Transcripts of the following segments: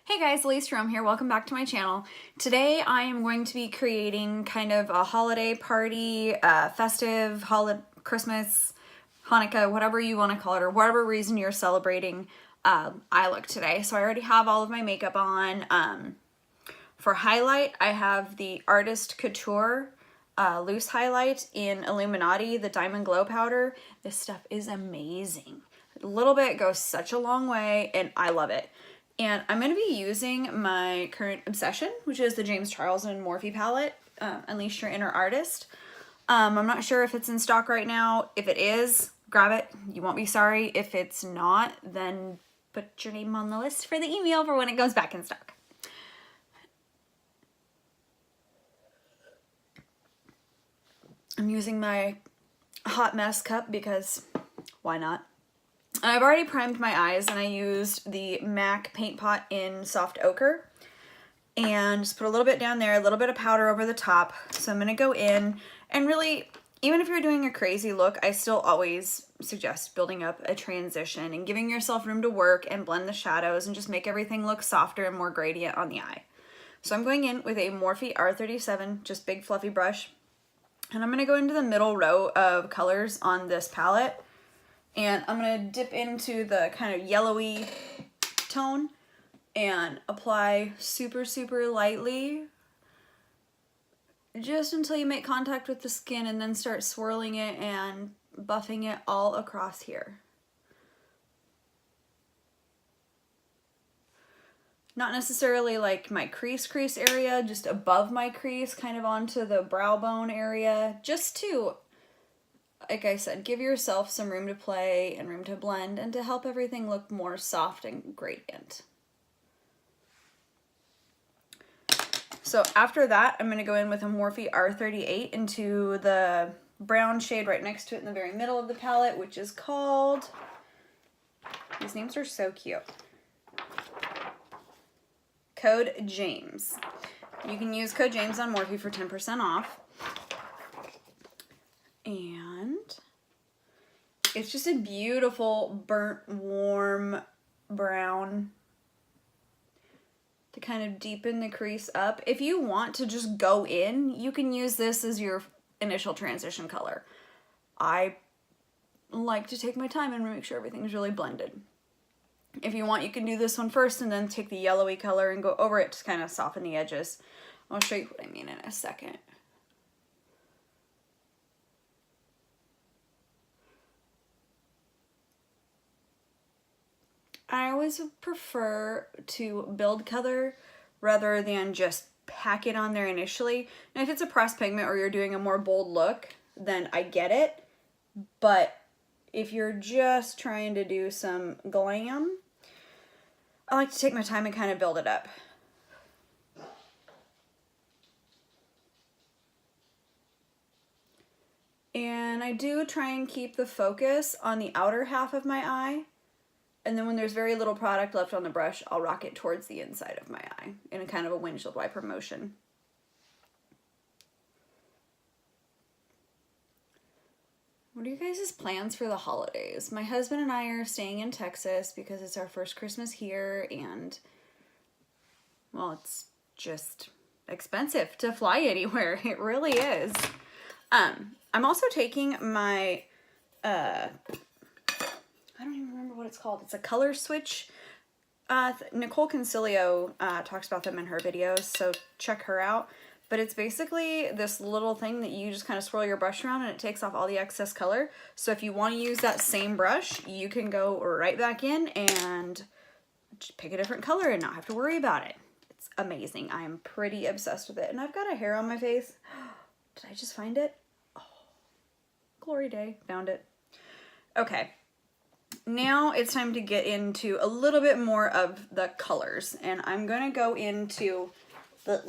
Hey guys, Elise Jerome here. Welcome back to my channel. Today I am going to be creating kind of a holiday party, festive, Christmas, Hanukkah, whatever you want to call it, or whatever reason you're celebrating eye look today. So I already have all of my makeup on. For highlight, I have the Artist Couture loose highlight in Illuminati, the Diamond Glow powder. This stuff is amazing. A little bit goes such a long way, and I love it. And I'm going to be using my current obsession, which is the James Charles and Morphe palette, Unleash Your Inner Artist. I'm not sure if it's in stock right now. If it is, grab it. You won't be sorry. If it's not, then put your name on the list for the email for when it goes back in stock. I'm using my Hot Mess cup because why not? I've already primed my eyes and I used the MAC Paint Pot in Soft Ochre and just put a little bit down there, a little bit of powder over the top. So I'm going to go in and really, even if you're doing a crazy look, I still always suggest building up a transition and giving yourself room to work and blend the shadows and just make everything look softer and more gradient on the eye. So I'm going in with a Morphe R37, just big fluffy brush. And I'm going to go into the middle row of colors on this palette. And I'm going to dip into the kind of yellowy tone and apply super, super lightly just until you make contact with the skin, and then start swirling it and buffing it all across here. Not necessarily like my crease area, just above my crease, kind of onto the brow bone area, just to, like I said, give yourself some room to play and room to blend and to help everything look more soft and gradient. So after that, I'm going to go in with a Morphe R38 into the brown shade right next to it in the very middle of the palette, which is called, these names are so cute, Code James. You can use Code James on Morphe for 10% off. And it's just a beautiful burnt warm brown to kind of deepen the crease up. If you want to just go in, you can use this as your initial transition color. I like to take my time and make sure everything's really blended. If you want, you can do this one first and then take the yellowy color and go over it to kind of soften the edges. I'll show you what I mean in a second. I always prefer to build color rather than just pack it on there initially. Now, if it's a pressed pigment or you're doing a more bold look, then I get it. But if you're just trying to do some glam, I like to take my time and kind of build it up. And I do try and keep the focus on the outer half of my eye. And then when there's very little product left on the brush, I'll rock it towards the inside of my eye in a kind of a windshield wiper motion. What are you guys' plans for the holidays? My husband and I are staying in Texas because it's our first Christmas here, and, well, it's just expensive to fly anywhere. It really is. I'm also taking my, I don't even remember what it's called. It's a color switch. Nicole Concilio talks about them in her videos, so check her out. But it's basically this little thing that you just kind of swirl your brush around and it takes off all the excess color. So if you want to use that same brush, you can go right back in and just pick a different color and not have to worry about it. It's amazing. I am pretty obsessed with it. And I've got a hair on my face. Did I just find it? Oh, glory day. Found it. Okay. Now it's time to get into a little bit more of the colors. And I'm going to go into the...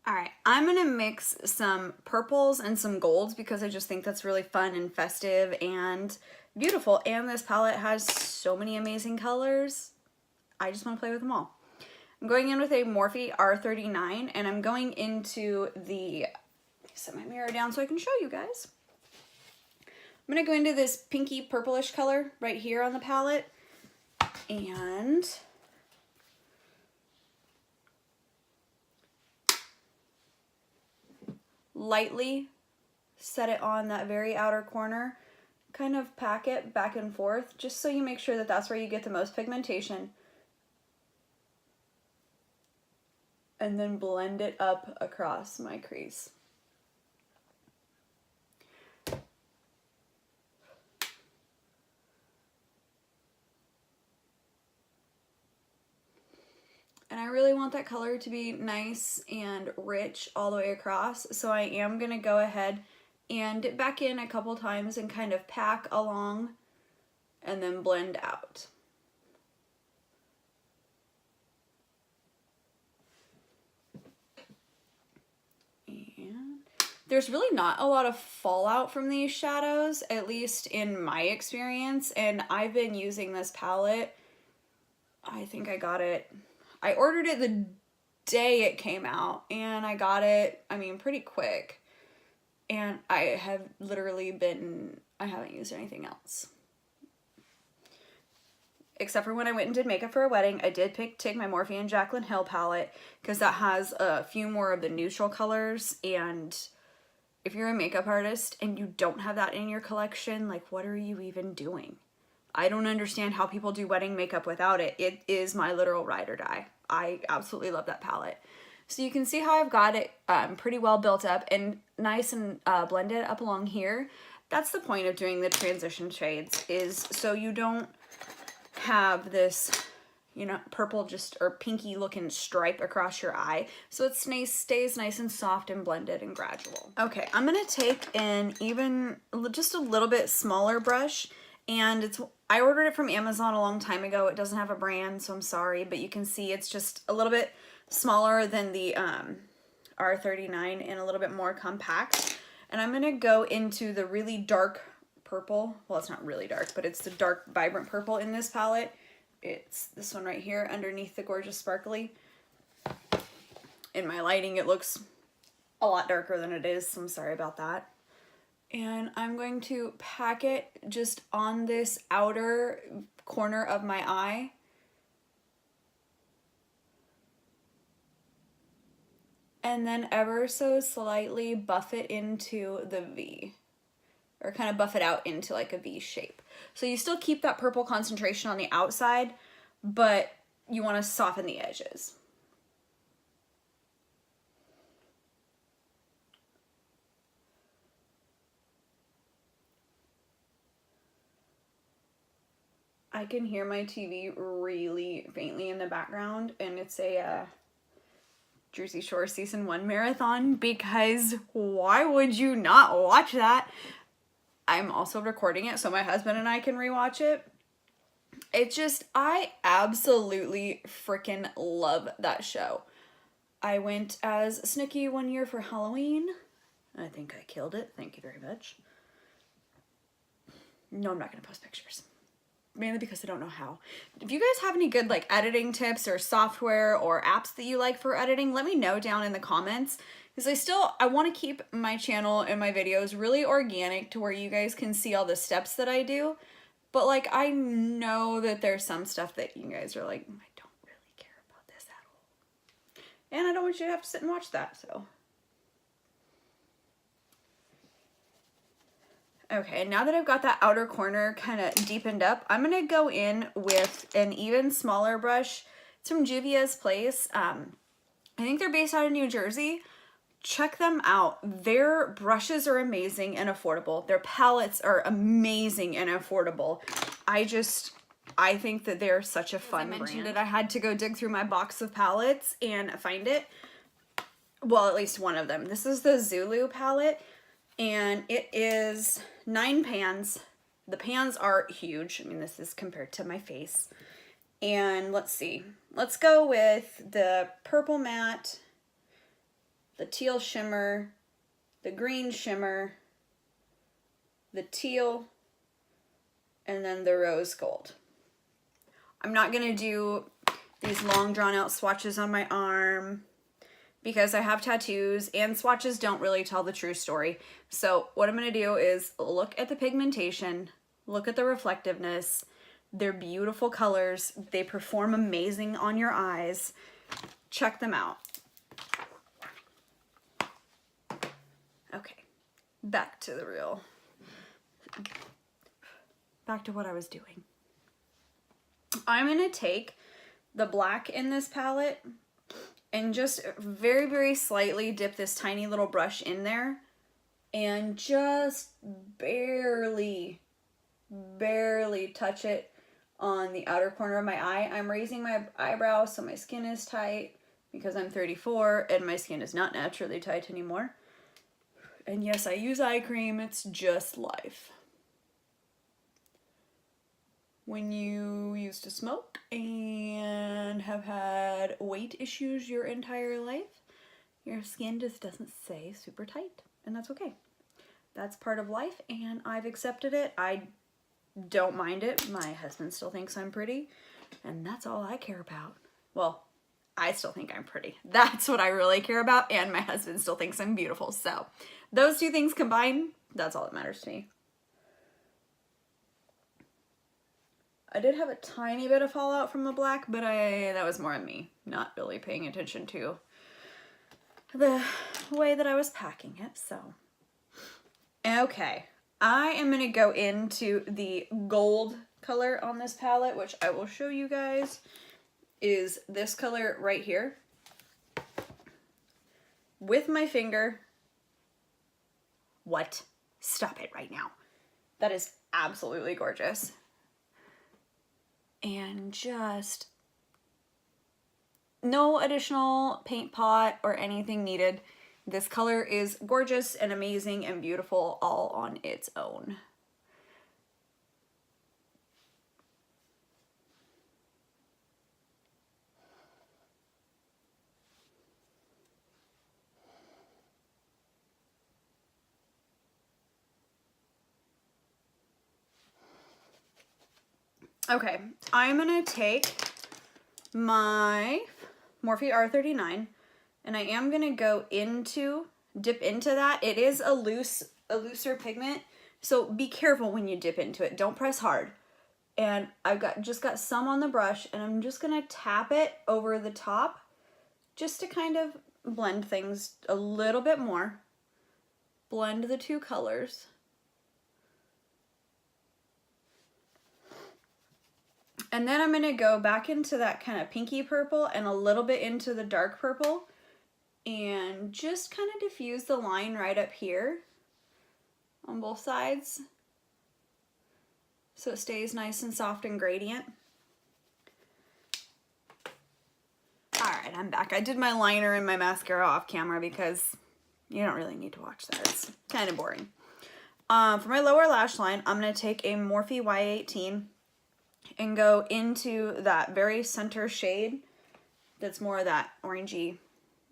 Alright, I'm going to mix some purples and some golds because I just think that's really fun and festive and beautiful. And this palette has so many amazing colors. I just want to play with them all. I'm going in with a Morphe R39 and I'm going into the... Set my mirror down so I can show you guys. I'm going to go into this pinky purplish color right here on the palette and lightly set it on that very outer corner. Kind of pack it back and forth just so you make sure that that's where you get the most pigmentation. And then blend it up across my crease. And I really want that color to be nice and rich all the way across, so I am going to go ahead and dip back in a couple times and kind of pack along and then blend out. And there's really not a lot of fallout from these shadows, at least in my experience, and I've been using this palette. I think I got it, I ordered it the day it came out, and I got it, I mean, pretty quick. And I have literally been, I haven't used anything else. Except for when I went and did makeup for a wedding, I did take my Morphe and Jaclyn Hill palette because that has a few more of the neutral colors. And if you're a makeup artist and you don't have that in your collection, like, what are you even doing? I don't understand how people do wedding makeup without it. It is my literal ride or die. I absolutely love that palette. So you can see how I've got it pretty well built up and nice and blended up along here. That's the point of doing the transition shades, is so you don't have this, you know, purple just or pinky looking stripe across your eye. So it's nice, stays nice and soft and blended and gradual. Okay, I'm gonna take an even just a little bit smaller brush, and I ordered it from Amazon a long time ago. It doesn't have a brand, so I'm sorry, but you can see it's just a little bit smaller than the R39 and a little bit more compact. And I'm gonna go into the really dark purple. Well, it's not really dark, but it's the dark vibrant purple in this palette. It's this one right here underneath the gorgeous sparkly. In my lighting, it looks a lot darker than it is, so I'm sorry about that. And I'm going to pack it just on this outer corner of my eye. And then ever so slightly buff it into the V. Or kind of buff it out into like a V shape. So you still keep that purple concentration on the outside, but you want to soften the edges. I can hear my TV really faintly in the background, and it's a Jersey Shore Season 1 marathon, because why would you not watch that? I'm also recording it so my husband and I can rewatch it. It's just, I absolutely freaking love that show. I went as Snooki one year for Halloween. I think I killed it. Thank you very much. No, I'm not going to post pictures. Mainly because I don't know how. If you guys have any good like editing tips or software or apps that you like for editing, let me know down in the comments. Because I want to keep my channel and my videos really organic to where you guys can see all the steps that I do. But like, I know that there's some stuff that you guys are like, I don't really care about this at all. And I don't want you to have to sit and watch that, so. Okay, now that I've got that outer corner kind of deepened up, I'm going to go in with an even smaller brush. It's from Juvia's Place. I think they're based out of New Jersey. Check them out. Their brushes are amazing and affordable. Their palettes are amazing and affordable. I think that they're such a fun brand. I mentioned it, I had to go dig through my box of palettes and find it. Well, at least one of them. This is the Zulu palette. And it is 9 pans. The pans are huge. I mean, this is compared to my face. And let's see. Let's go with the purple matte, the teal shimmer, the green shimmer, the teal, and then the rose gold. I'm not going to do these long drawn out swatches on my arm because I have tattoos and swatches don't really tell the true story. So what I'm going to do is look at the pigmentation, look at the reflectiveness. They're beautiful colors. They perform amazing on your eyes. Check them out. Okay, back to what I was doing. I'm going to take the black in this palette and just very, very slightly dip this tiny little brush in there and just barely touch it on the outer corner of my eye. I'm raising my eyebrows so my skin is tight because I'm 34 and my skin is not naturally tight anymore. And yes, I use eye cream. It's just life. When you used to smoke and have had weight issues your entire life, your skin just doesn't stay super tight, and that's okay. That's part of life, and I've accepted it. I don't mind it. My husband still thinks I'm pretty, and that's all I care about. Well, I still think I'm pretty. That's what I really care about, and my husband still thinks I'm beautiful. So those two things combined, that's all that matters to me. I did have a tiny bit of fallout from the black, but that was more on me, not really paying attention to the way that I was packing it, so. Okay, I am going to go into the gold color on this palette, which I will show you guys, is this color right here. With my finger. What? Stop it right now. That is absolutely gorgeous. And just no additional paint pot or anything needed. This color is gorgeous and amazing and beautiful all on its own. Okay, I'm gonna take my Morphe R39 and I am gonna go dip into that. It is a looser pigment, so be careful when you dip into it. Don't press hard. And I've just got some on the brush, and I'm just gonna tap it over the top just to kind of blend things a little bit more. Blend the two colors. And then I'm going to go back into that kind of pinky purple and a little bit into the dark purple and just kind of diffuse the line right up here on both sides so it stays nice and soft and gradient. Alright, I'm back. I did my liner and my mascara off camera because you don't really need to watch that. It's kind of boring. For my lower lash line, I'm going to take a Morphe Y18 and go into that very center shade that's more of that orangey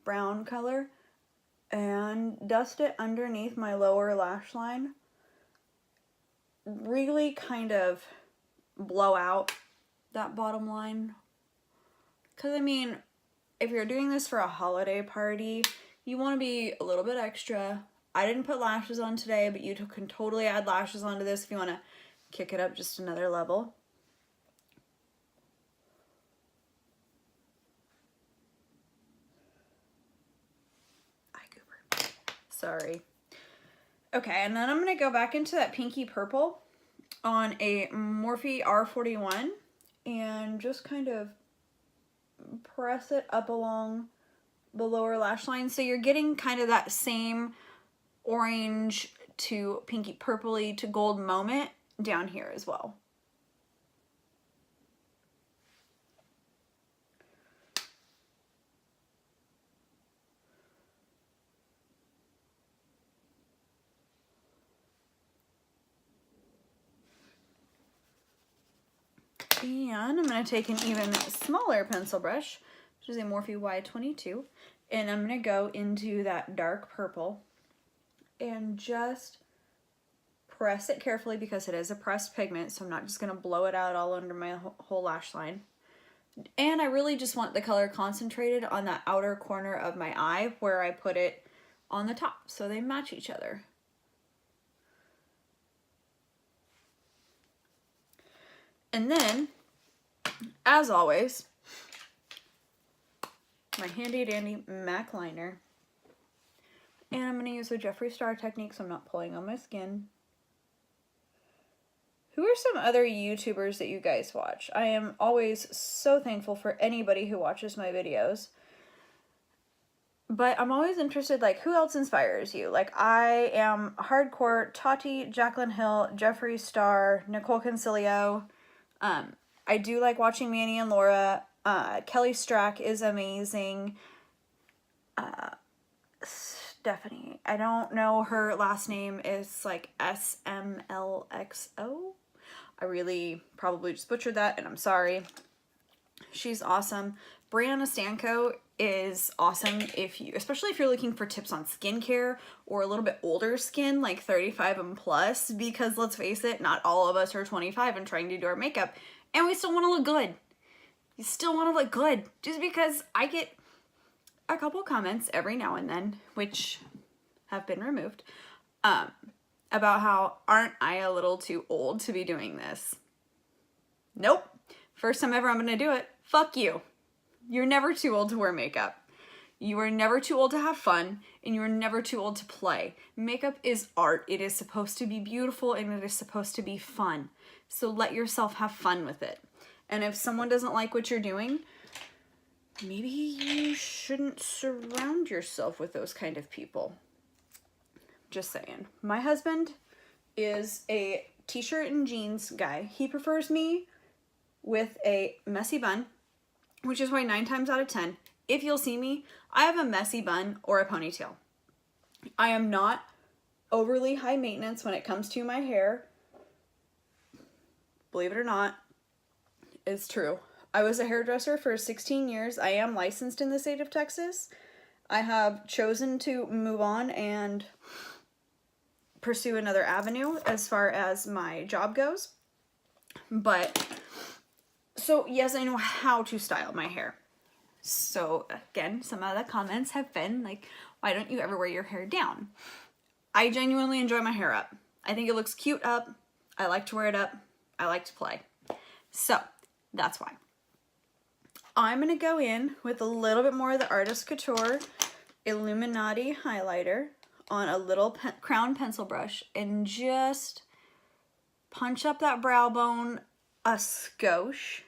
brown color and dust it underneath my lower lash line. Really kind of blow out that bottom line. Because, I mean, if you're doing this for a holiday party, you want to be a little bit extra. I didn't put lashes on today, but you can totally add lashes onto this if you want to kick it up just another level. Sorry. Okay, and then I'm going to go back into that pinky purple on a Morphe R41 and just kind of press it up along the lower lash line. So you're getting kind of that same orange to pinky purpley to gold moment down here as well. And I'm going to take an even smaller pencil brush, which is a Morphe Y22, and I'm going to go into that dark purple and just press it carefully because it is a pressed pigment, so I'm not just going to blow it out all under my whole lash line. And I really just want the color concentrated on that outer corner of my eye where I put it on the top, so they match each other. And then, as always, my handy dandy MAC liner. And I'm going to use the Jeffree Star technique so I'm not pulling on my skin. Who are some other YouTubers that you guys watch? I am always so thankful for anybody who watches my videos. But I'm always interested, like, who else inspires you? Like, I am hardcore Tati, Jaclyn Hill, Jeffree Star, Nicole Concilio. I do like watching Manny and Laura. Kelly Strack is amazing. Stephanie, I don't know her last name, is like SMLXO. I really probably just butchered that, and I'm sorry. She's awesome. Brianna Stanko is awesome especially if you're looking for tips on skincare or a little bit older skin, like 35 and plus, because let's face it, not all of us are 25 and trying to do our makeup, and we still want to look good. You still want to look good. Just because I get a couple comments every now and then, which have been removed, about how, aren't I a little too old to be doing this? Nope. First time ever I'm going to do it. Fuck you. You're never too old to wear makeup. You are never too old to have fun, and you are never too old to play. Makeup is art. It is supposed to be beautiful, and it is supposed to be fun. So let yourself have fun with it. And if someone doesn't like what you're doing, maybe you shouldn't surround yourself with those kind of people. Just saying. My husband is a t-shirt and jeans guy. He prefers me with a messy bun, which is why 9 times out of 10, if you'll see me, I have a messy bun or a ponytail. I am not overly high maintenance when it comes to my hair. Believe it or not, it's true. I was a hairdresser for 16 years. I am licensed in the state of Texas. I have chosen to move on and pursue another avenue as far as my job goes. But, so yes, I know how to style my hair. So again, some of the comments have been like, why don't you ever wear your hair down? I genuinely enjoy my hair up. I think it looks cute up. I like to wear it up. I like to play. So that's why. I'm going to go in with a little bit more of the Artist Couture Illuminati highlighter on a little crown pencil brush and just punch up that brow bone a skosh,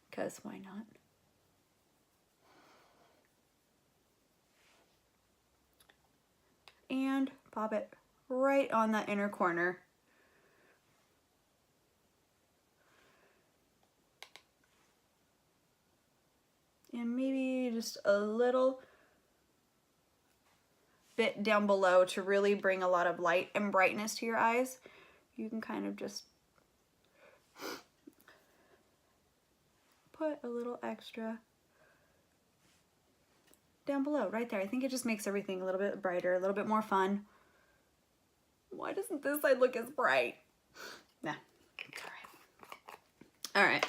because why not? And pop it right on that inner corner. And maybe just a little bit down below to really bring a lot of light and brightness to your eyes. You can kind of just put a little extra down below, right there. I think it just makes everything a little bit brighter, a little bit more fun. Why doesn't this side look as bright? Nah, it's all right. All right.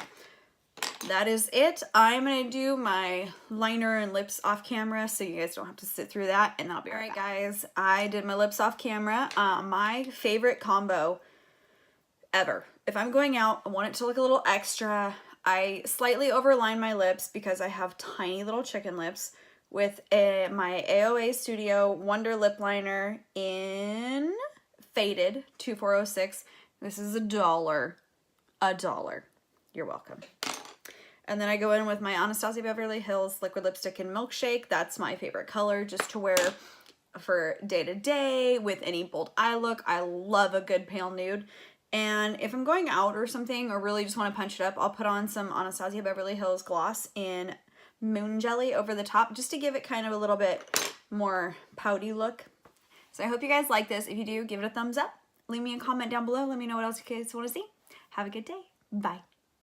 That is it. I'm going to do my liner and lips off camera so you guys don't have to sit through that, and I'll be right back. Guys, I did my lips off camera. My favorite combo ever. If I'm going out, I want it to look a little extra. I slightly overline my lips because I have tiny little chicken lips with my AOA Studio Wonder Lip Liner in Faded 2406. This is $1. $1. You're welcome. And then I go in with my Anastasia Beverly Hills Liquid Lipstick in Milkshake. That's my favorite color just to wear for day to day with any bold eye look. I love a good pale nude. And if I'm going out or something or really just want to punch it up, I'll put on some Anastasia Beverly Hills gloss in Moon Jelly over the top just to give it kind of a little bit more pouty look. So I hope you guys like this. If you do, give it a thumbs up. Leave me a comment down below. Let me know what else you guys want to see. Have a good day. Bye.